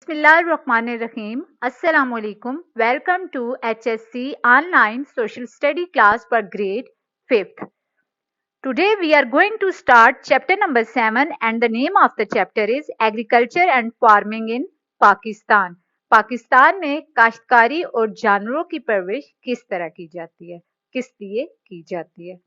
Bismillahirrahmanirrahim. Assalamualaikum. Welcome to HSC Online Social Study class for grade 5th. Today we are going to start chapter number 7 and the name of the chapter is Agriculture and Farming in Pakistan. Pakistan में काश्तकारी और जानवरों की परवरिश किस तरह की जाती है, किस लिए की जाती है.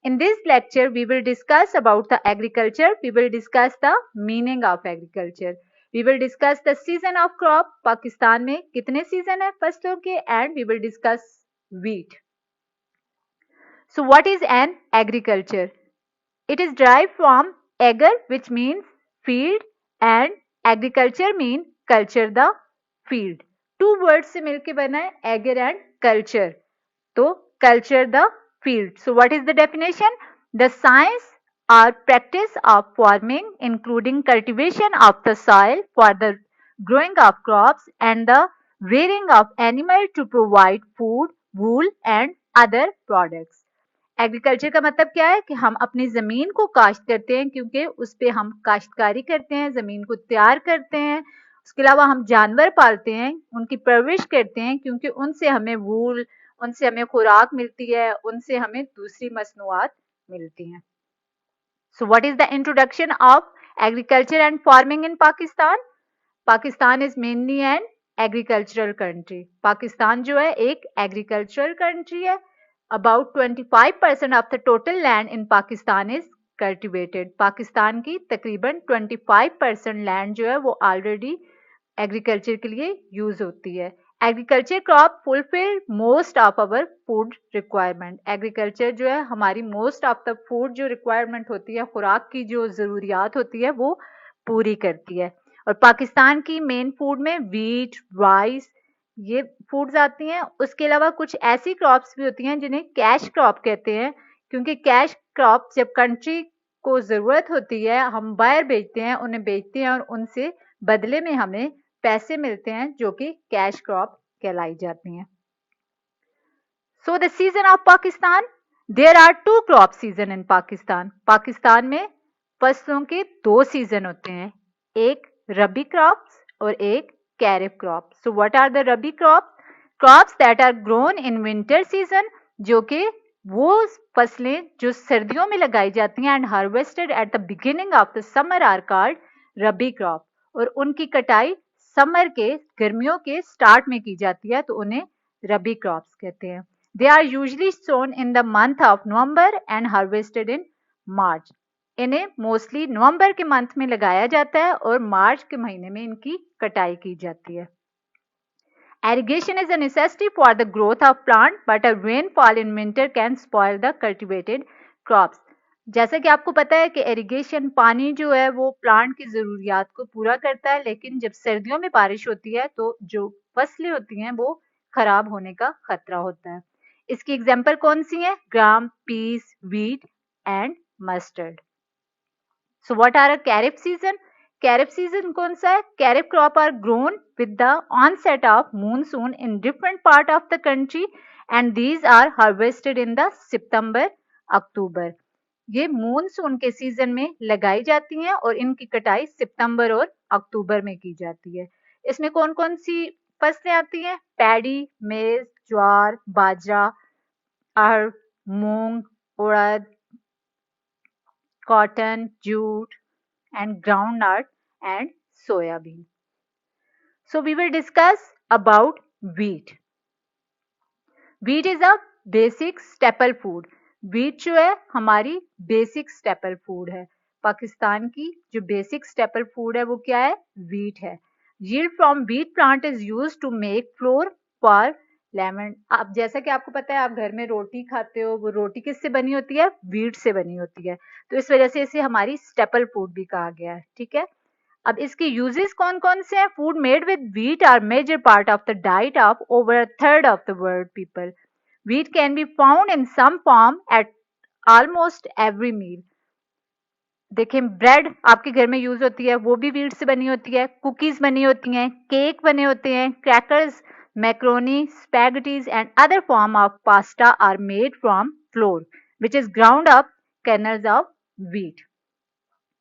In this lecture we will discuss about the agriculture, we will discuss the meaning of agriculture. We will discuss the season of crop. Pakistan में कितने सीजन है फसलों के and we will discuss wheat. So what is an agriculture? It is derived from agar which means field and agriculture means culture the field. Two words से मिलके बना है agar and culture. तो culture the field. So what is the definition? The science or practice of farming including cultivation of the soil for the growing of crops and the rearing of animals to provide food, wool and other products. Agriculture का मतलब क्या है कि हम अपनी जमीन को काश्त करते हैं क्योंकि उस पे हम काश्तकारी करते हैं, जमीन को तैयार करते हैं. उसके अलावा हम जानवर पालते हैं, उनकी परवरिश करते हैं क्योंकि उनसे हमें वूल, उनसे हमें खुराक मिलती है, उनसे हमें दूसरी मसनूआत मिलती हैं. So what is the introduction of agriculture and farming in Pakistan? Pakistan is mainly an agricultural country. Pakistan जो है एक agricultural country है. About 25% of the total land in Pakistan is cultivated. Pakistan की तकरीबन 25% land जो है वो already agriculture के लिए use होती है. Agriculture crop fulfill most of our food requirement. Agriculture जो है हमारी most of the food जो requirement होती है, खुराक की जो ज़रूरियात होती है वो पूरी करती है. और पाकिस्तान की मेन फूड में वीट, राइस ये फूड्स आती हैं. उसके अलावा कुछ ऐसी क्रॉप्स भी होती हैं जिन्हें कैश क्रॉप कहते हैं क्योंकि कैश क्रॉप जब कंट्री को ज़रूरत होती है हम बाहर भेजते हैं, उन्हें बेचते हैं और उनसे बदले में हमें पैसे मिलते हैं जो कि कैश क्रॉप कहलाई जाती हैं. So the season of Pakistan, there are 2 crop season in Pakistan. Pakistan में फसलों के 2 सीजन होते हैं, एक रबी क्रॉप्स और एक kharif crop. So what are the rabi crops? Crops that are grown in winter season, जो कि वो फसलें जो सर्दियों में लगाई जाती हैं and harvested at the beginning of the summer are called rabi crop. और उनकी कटाई समर के, गर्मियों के स्टार्ट में की जाती है तो उन्हें रबी क्रॉप्स कहते हैं. They are usually sown in the month of November and harvested in March. इन्हें मोस्टली नवंबर के मंथ में लगाया जाता है और मार्च के महीने में इनकी कटाई की जाती है. Irrigation is a necessity for the growth of plant, but a rainfall in winter can spoil the cultivated crops. जैसा कि आपको पता है कि इरिगेशन पानी जो है वो प्लांट की ज़रूरियात को पूरा करता है, लेकिन जब सर्दियों में बारिश होती है तो जो फसलें होती हैं वो खराब होने का खतरा होता है. इसकी एग्जाम्पल कौन सी है? Gram, peas, wheat and mustard. So what are a kharif season? Kharif season कौन सा है? Kharif crop are grown with the onset of monsoon in different part of the country and these are harvested in the September, October. ये monsoon के season में लगाई जाती हैं और इनकी कटाई सितंबर और अक्टूबर में की जाती है. इसमें कौन कौन सी फसलें आती हैं? पैडी, मेज, ज्वार, बाजरा, अरहर, मूंग, उड़द, cotton, jute and groundnut and soya bean. So we will discuss about wheat. Wheat is a basic staple food. Wheat जो है हमारी basic staple food है. पाकिस्तान की जो basic staple food है वो क्या है? Wheat है. Yield from wheat plant is used to make flour for lemon. आप जैसा कि आपको पता है आप घर में रोटी खाते हो, वो रोटी किससे बनी होती है? वीट से बनी होती है. तो इस वजह से इसे हमारी स्टेपल फूड भी कहा गया है. ठीक है. अब इसके यूजेस कौन कौन से हैं? Food made with wheat are major part of the diet of over a third of the world people. Wheat can be found in some form at almost every meal. देखें, ब्रेड आपके घर में use होती है, वो भी wheat से बनी होती है. कुकीज बनी होती हैं, केक बने होते हैं, crackers, macaroni, spaghettis and other form of pasta are made from flour which is ground up kernels of wheat.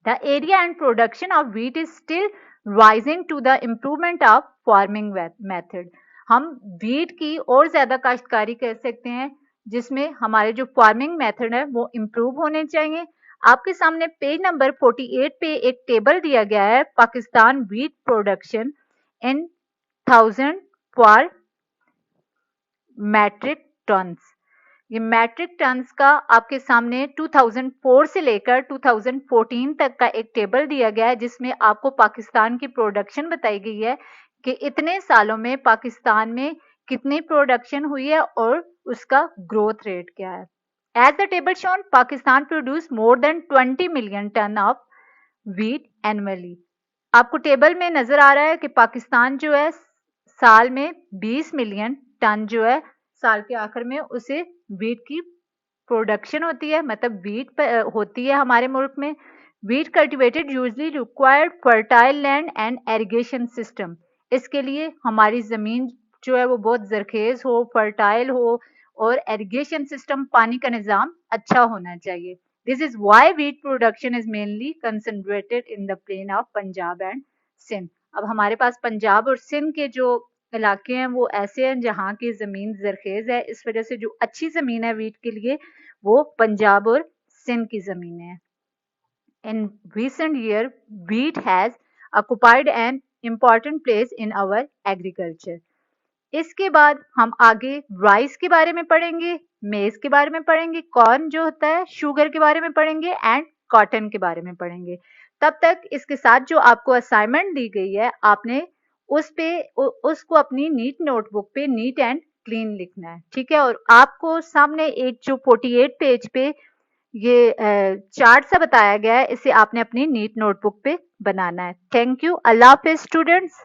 The area and production of wheat is still rising to the improvement of farming method. हम wheat की और ज्यादा काश्तकारी कर सकते हैं, जिसमें हमारे जो फार्मिंग मेथड है वो इम्प्रूव होने चाहिए। आपके सामने पेज नंबर 48 पे एक टेबल दिया गया है, Pakistan wheat production in 1000 for metric tons. ये मैट्रिक टन्स का आपके सामने 2004 से लेकर 2014 तक का एक टेबल दिया गया है, जिसमें आपको पाकिस्तान की प्रोडक्शन बताई गई है कि इतने सालों में पाकिस्तान में कितनी प्रोडक्शन हुई है और उसका ग्रोथ रेट क्या है। As the table shown, Pakistan produce more than 20 million ton of wheat annually. आपको टेबल में नजर आ रहा है कि पाकिस्तान जो है साल में 20 मिलियन टन जो है साल के आखिर में उसे वीट की प्रोडक्शन होती है, मतलब वीट होती है हमारे मुल्क में। Wheat cultivated usually required fertile land and irrigation system. इसके लिए हमारी जमीन जो है वो बहुत जरखेज हो, फर्टाइल हो और एरिगेशन सिस्टम, पानी का निजाम अच्छा होना चाहिए। This is why wheat production is mainly concentrated in the plain of Punjab and Sindh. अब हमारे पास पंजाब और सिंध के जो इलाके हैं वो ऐसे हैं जहाँ की जमीन जरखेज है, इस वजह से जो अच्छी जमीन है वीट के लिए वो पंजाब और सिंध की जमीन है। इन recent year, wheat has occupied an important place in our agriculture. इसके बाद हम आगे राइस के बारे में पढ़ेंगे, मेज के बारे में पढ़ेंगे, कॉर्न जो होता है, शुगर के बारे में पढ़ेंगे एंड कॉटन के बारे में पढ़ेंगे। तब तक इसके साथ जो आपको असाइनमेंट दी गई है, आपने उसको अपनी नीट नोटबुक पे नीट एंड क्लीन लिखना है, ठीक है। और आपको सामने एक जो 48 पेज पे ये चार्ट सा बताया गया है, इसे आपने अपनी नीट नोटबुक पे बनाना है। Thank you. Allah Hafiz students.